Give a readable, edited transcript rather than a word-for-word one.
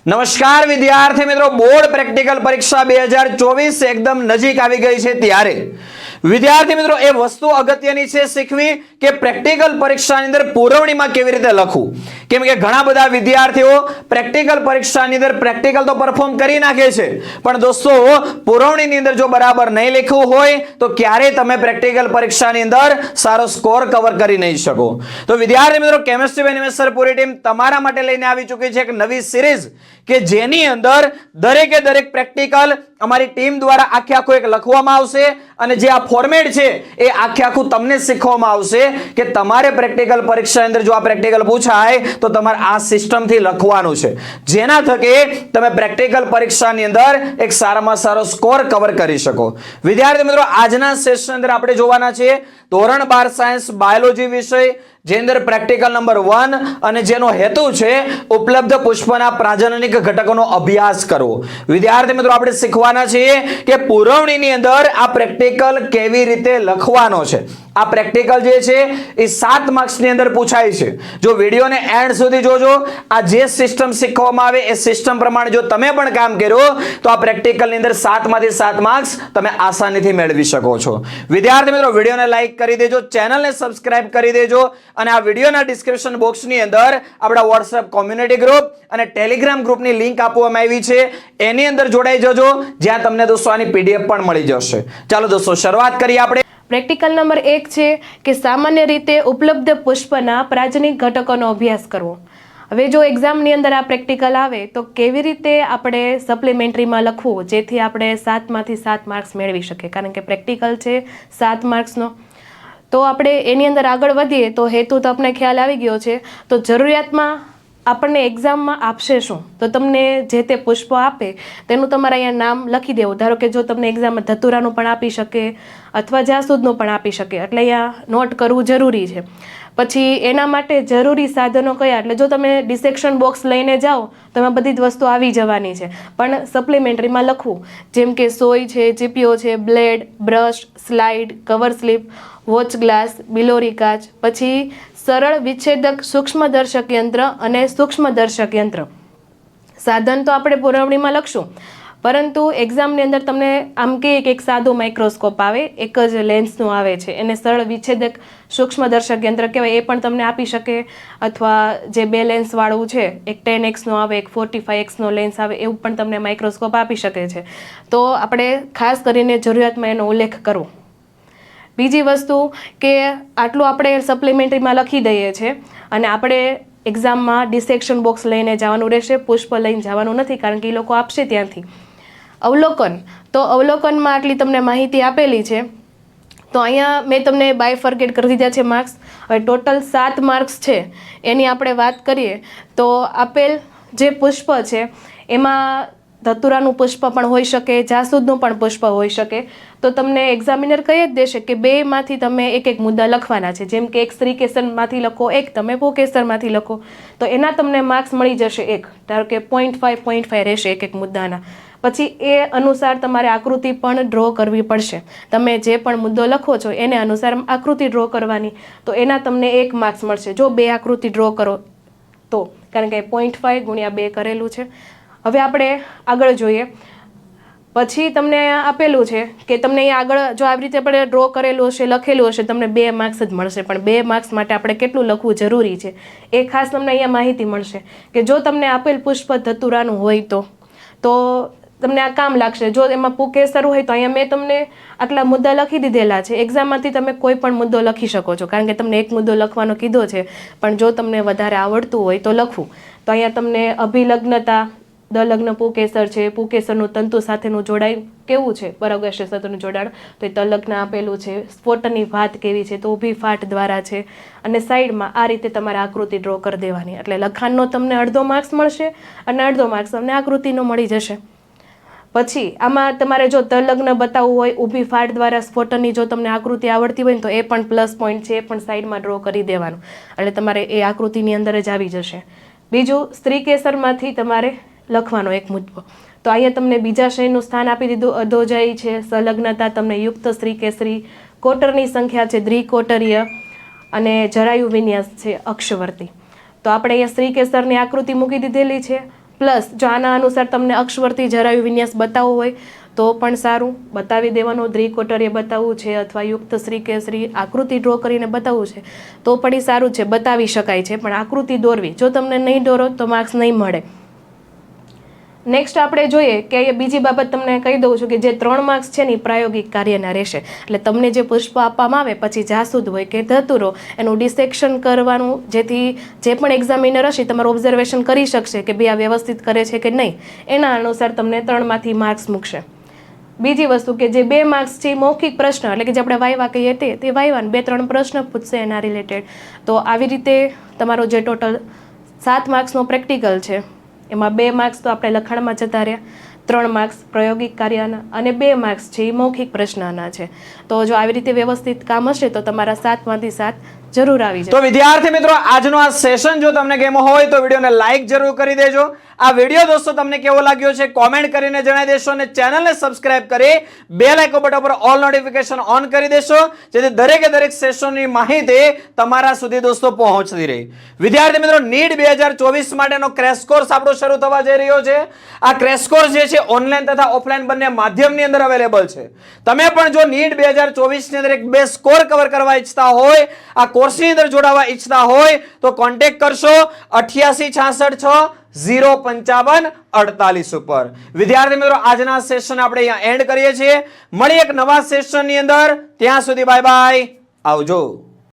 નમસ્કાર વિદ્યાર્થી મિત્રો, બોર્ડ પ્રેક્ટિકલ પરીક્ષા 2024 એકદમ નજીક આવી ગઈ છે ત્યારે વિદ્યાર્થી મિત્રો એ વસ્તુ અગત્યની છે શીખવી કે પ્રેક્ટિકલ પરીક્ષાની અંદર પુરવણીમાં કેવી રીતે લખવું, કેમ કે ઘણા બધા વિદ્યાર્થીઓ પ્રેક્ટિકલ પરીક્ષાની અંદર પ્રેક્ટિકલ તો પરફોર્મ કરી નાખે છે, પણ દોસ્તો પુરવણીની અંદર જો બરાબર નહીં લખવું હોય તો ક્યારે તમે પ્રેક્ટિકલ પરીક્ષાની અંદર સારો સ્કોર કવર કરી નહીં શકો. તો વિદ્યાર્થી મિત્રો, કેમિસ્ટ્રી એનિમેશન પૂરી ટીમ તમારા માટે લઈને આવી ચૂકી છે એક નવી સિરીઝ કે જેની અંદર દરેકે દરેક પ્રેક્ટિકલ અમારી ટીમ દ્વારા આખે આખું એક લખવામાં આવશે અને જે આ ફોર્મેટ છે એ આખે આખું તમને શીખવવામાં આવશે કે તમારે પ્રેક્ટિકલ પરીક્ષાની અંદર જો આ પ્રેક્ટિકલ પૂછાય તો તમારે આ સિસ્ટમથી લખવાનું છે, જેના થકી તમે પ્રેક્ટિકલ પરીક્ષાની અંદર એક સારામાં સારો સ્કોર કવર કરી શકો. વિદ્યાર્થી મિત્રો, આજના સેશન અંદર આપણે જોવાના છીએ ધોરણ 12 સાયન્સ બાયોલોજી વિષય, જે અંદર પ્રેક્ટિકલ નંબર 1 અને જેનો હેતુ છે ઉપલબ્ધ પુષ્પના પ્રાજનનિક ઘટકોનો અભ્યાસ કરવો. વિદ્યાર્થી મિત્રો, આપણે શીખવાના છીએ કે પુરવણીની અંદર આ પ્રેક્ટિકલ કેવી રીતે લખવાનો છે. આ પ્રેક્ટિકલ જે છે એ 7 માર્ક્સની અંદર પૂછાય છે. જો વિડીયોને એન્ડ સુધી જોજો, આ જે સિસ્ટમ શીખવામાં આવે એ સિસ્ટમ પ્રમાણે જો તમે પણ કામ કર્યો તો આ પ્રેક્ટિકલની અંદર 7 માંથી 7 માર્ક્સ તમે આસાનીથી મેળવી શકો છો. વિદ્યાર્થી મિત્રો, વિડીયોને લાઈક કરી દેજો, ચેનલને સબસ્ક્રાઇબ કરી દેજો અને આ વિડીયોના ડિસ્ક્રિપ્શન બોક્સની અંદર આપણા વોટ્સએપ કોમ્યુનિટી ગ્રુપ અને ટેલિગ્રામ ગ્રુપની લિંક આપવામાં આવી છે, એની અંદર જોડાઈ જજો, જ્યાં તમને દોસ્તો આની પીડીએફ પણ મળી જશે. ચાલો દોસ્તો, શરૂઆત કરીએ આપણે. પ્રેક્ટિકલ નંબર 1 છે કે સામાન્ય રીતે ઉપલબ્ધ પુષ્પના પ્રાજનિક ઘટકોનો અભ્યાસ કરવો. હવે જો એક્ઝામની અંદર આ પ્રેક્ટિકલ આવે તો કેવી રીતે આપણે સપ્લિમેન્ટરીમાં લખવું જેથી આપણે 7 માંથી 7 માર્ક્સ મેળવી શકીએ, કારણ કે પ્રેક્ટિકલ છે 7 માર્ક્સનો. તો આપણે એની અંદર આગળ વધીએ તો હેતુ તો આપણે ખ્યાલ આવી ગયો છે. તો જરૂરિયાતમાં આપણને એક્ઝામમાં આપશે શું, તો તમને જે તે પુષ્પ આપે તેનું તમારે અહીંયા નામ લખી દેવું. ધારો કે જો તમને એક્ઝામમાં ધતુરાનું પણ આપી શકે અથવા જાસૂદનું પણ આપી શકે, એટલે અહીંયા નોટ કરવું જરૂરી છે. પછી એના માટે જરૂરી સાધનો કયા, એટલે જો તમે ડિસેક્શન બોક્સ લઈને જાઓ તો એમાં બધી જ વસ્તુ આવી જવાની છે, પણ સપ્લિમેન્ટરીમાં લખવું, જેમ કે સોય છે, ચીપિયો છે, blade, brush, slide, cover slip, watch glass, બિલોરી કાચ, પછી સરળ વિચ્છેદક સૂક્ષ્મદર્શક યંત્ર અને સૂક્ષ્મદર્શક યંત્ર. સાધન તો આપણે પુરવણીમાં લખશું, પરંતુ એક્ઝામની અંદર તમને આમ કહીએ કે એક સાદું માઇક્રોસ્કોપ આવે, એક જ લેન્સનું આવે છે, એને સરળ વિચ્છેદક સૂક્ષ્મદર્શક યંત્ર કહેવાય, એ પણ તમને આપી શકે. અથવા જે 2 લેન્સવાળું છે, એક 10x નો આવે, એક 45x નો લેન્સ આવે, એવું પણ તમને માઇક્રોસ્કોપ આપી શકે છે. તો આપણે ખાસ કરીને જરૂરિયાતમાં એનો ઉલ્લેખ કરવો. બીજી વસ્તુ કે આટલું આપણે સપ્લિમેન્ટરીમાં લખી દઈએ છીએ અને આપણે એક્ઝામમાં ડિસેક્શન બોક્સ લઈને જવાનું રહેશે, પુષ્પ લઈને જવાનું નથી, કારણ કે એ લોકો આપશે ત્યાંથી. અવલોકન, તો અવલોકનમાં આટલી તમને માહિતી આપેલી છે. તો અહીંયા મેં તમને બાયફર્કેટ કરી દીધા છે માર્ક્સ. હવે ટોટલ 7 માર્ક્સ છે, એની આપણે વાત કરીએ તો આપેલ જે પુષ્પ છે એમાં ધતુરાનું પુષ્પ પણ હોઈ શકે, જાસૂદનું પણ પુષ્પ હોઈ શકે. તો તમને એક્ઝામિનર કહી જ દેશે કે 2 માંથી તમે એક એક મુદ્દા લખવાના છે, જેમ કે એક શ્રીકેસરમાંથી લખો, એક તમે ભૂકેસરમાંથી લખો, તો એના તમને માર્ક્સ મળી જશે 1. ધારો કે 0.5 રહેશે એક એક મુદ્દાના. પછી એ અનુસાર તમારે આકૃતિ પણ ડ્રો કરવી પડશે. તમે જે પણ મુદ્દો લખો છો એને અનુસાર આકૃતિ ડ્રો કરવાની, તો એના તમને 1 માર્ક્સ મળશે જો 2 આકૃતિ ડ્રો કરો તો, કારણ કે 0.5 ગુણ્યા 2 કરેલું છે. હવે આપણે આગળ જોઈએ. પછી તમને આપેલું છે કે તમને અહીંયા આગળ જો આવી રીતે આપણે ડ્રો કરેલું હશે, લખેલું હશે, તમને 2 માર્ક્સ જ મળશે, પણ 2 માર્ક્સ માટે આપણે કેટલું લખવું જરૂરી છે એ ખાસ તમને અહીંયા માહિતી મળશે. કે જો તમને આપેલ પુષ્પ ધતુરાનું હોય તો તમને આ કામ લાગશે. જો એમાં પુકેસર હોય તો અહીંયા મેં તમને આટલા મુદ્દા લખી દીધેલા છે. એક્ઝામમાંથી તમે કોઈ પણ મુદ્દો લખી શકો છો, કારણ કે તમને એક મુદ્દો લખવાનો કીધો છે, પણ જો તમને વધારે આવડતું હોય તો લખવું. તો અહીંયા તમને અભિલગ્નતા, દલગ્ન પુકેસર છે, પુકેસરનું તંતુ સાથેનું જોડાણ કેવું છે, પરાગશય સાથેનું જોડાણ, તો એ તલગ્ન આપેલું છે. સ્ફોટની ભાત કેવી છે, તો ઊભી ફાટ દ્વારા છે. અને સાઈડમાં આ રીતે તમારે આકૃતિ ડ્રો કરી દેવાની, એટલે લખાણનો તમને અડધો માર્ક્સ મળશે અને અડધો માર્ક્સ તમને આકૃતિનો મળી જશે. પછી આમાં તમારે જો તલગ્ન બતાવવું હોય, ઊભી ફાટ દ્વારા સ્ફોટની જો તમને આકૃતિ આવડતી હોય ને તો એ પણ પ્લસ પોઈન્ટ છે, એ પણ સાઈડમાં ડ્રો કરી દેવાનું, એટલે તમારે એ આકૃતિની અંદર જ આવી જશે. બીજું, સ્ત્રીકેસરમાંથી તમારે લખવાનો એક મુદ્દો. તો અહીંયા તમને બીજા શયનું સ્થાન આપી દીધું, અધોજય છે, સંલગ્નતા તમને યુક્ત સ્ત્રીકેસરી, કોટરની સંખ્યા છે દ્વિકોટરીય અને જરાયુ વિન્યાસ છે અક્ષવર્તી. તો આપણે અહીંયા સ્ત્રીકેસરની આકૃતિ મૂકી દીધેલી છે. પ્લસ જો આના અનુસાર તમને અક્ષવર્તી જરાયું વિન્યાસ બતાવવો હોય તો પણ સારું, બતાવી દેવાનો. દ્વિકોટરીય બતાવવું છે અથવા યુક્ત શ્રી કે શ્રી આકૃતિ ડ્રો કરીને બતાવવું છે તો પણ એ સારું છે, બતાવી શકાય છે. પણ આકૃતિ દોરવી, જો તમને નહીં દોરો તો માર્ક્સ નહીં મળે. નેક્સ્ટ આપણે જોઈએ કે બીજી બાબત તમને કહી દઉં છું કે જે 3 માર્ક્સ છે ને એ પ્રાયોગિક કાર્યના રહેશે. એટલે તમને જે પુષ્પ આપવામાં આવે પછી જાસૂદ હોય કે ધતુરો એનું ડિસેક્શન કરવાનું, જેથી જે પણ એક્ઝામિનર હશે તમારું ઓબ્ઝર્વેશન કરી શકશે કે ભાઈ આ વ્યવસ્થિત કરે છે કે નહીં. એના અનુસાર તમને 3માંથી માર્ક્સ મૂકશે. બીજી વસ્તુ કે જે 2 માર્ક્સ છે એ મૌખિક પ્રશ્ન, એટલે કે જે આપણે વાયવા કહીએ તે વાયવાન 2-3 પ્રશ્ન પૂછશે એના રિલેટેડ. તો આવી રીતે તમારો જે ટોટલ 7 માર્ક્સનો પ્રેક્ટિકલ છે એમાં 2 માર્ક્સ તો આપણે લખાણમાં જતા રહ્યા, 3 માર્ક્સ પ્રાયોગિક કાર્યના અને 2 માર્ક્સ છે એ મૌખિક પ્રશ્નના છે. તો જો આવી રીતે વ્યવસ્થિત કામ હશે તો તમારા 7માંથી 7 જરૂર આવી જાય. તો વિદ્યાર્થી મિત્રો, આજનો આ સેશન જો તમને ગમ્યો હોય તો વિડીયોને લાઈક જરૂર કરી દેજો. આ વિડીયો દોસ્તો તમને કેવો લાગ્યો છે કોમેન્ટ કરીને જણાવી દેશો અને ચેનલને સબસ્ક્રાઇબ કરી બેલ આઇકન બટન પર ઓલ નોટિફિકેશન ઓન કરી દેશો, જેથી દરેકે દરેક સેશનની માહિતી તમારા સુધી દોસ્તો પહોંચતી રહે. વિદ્યાર્થી મિત્રો, નીટ 2024 માટેનો ક્રેશ કોર્સ આપણો શરૂ થવા જઈ રહ્યો છે. આ ક્રેશ કોર્સ જે છે ઓનલાઈન તથા ઓફલાઈન બંને માધ્યમની અંદર અવેલેબલ છે. તમે પણ જો નીટ 2024 ની અંદર એક 2 સ્કોર કવર કરવા ઈચ્છતા હોય, આ કોર્સની અંદર જોડાવા ઈચ્છતા હોય તો કોન્ટેક્ટ કરશો 8866605548 ઉપર. વિદ્યાર્થી મિત્રો, આજના સેશન આપણે અહીંયા એન્ડ કરીએ છીએ. મળી એક નવા સેશનની અંદર. ત્યાં સુધી બાય બાય, આવજો.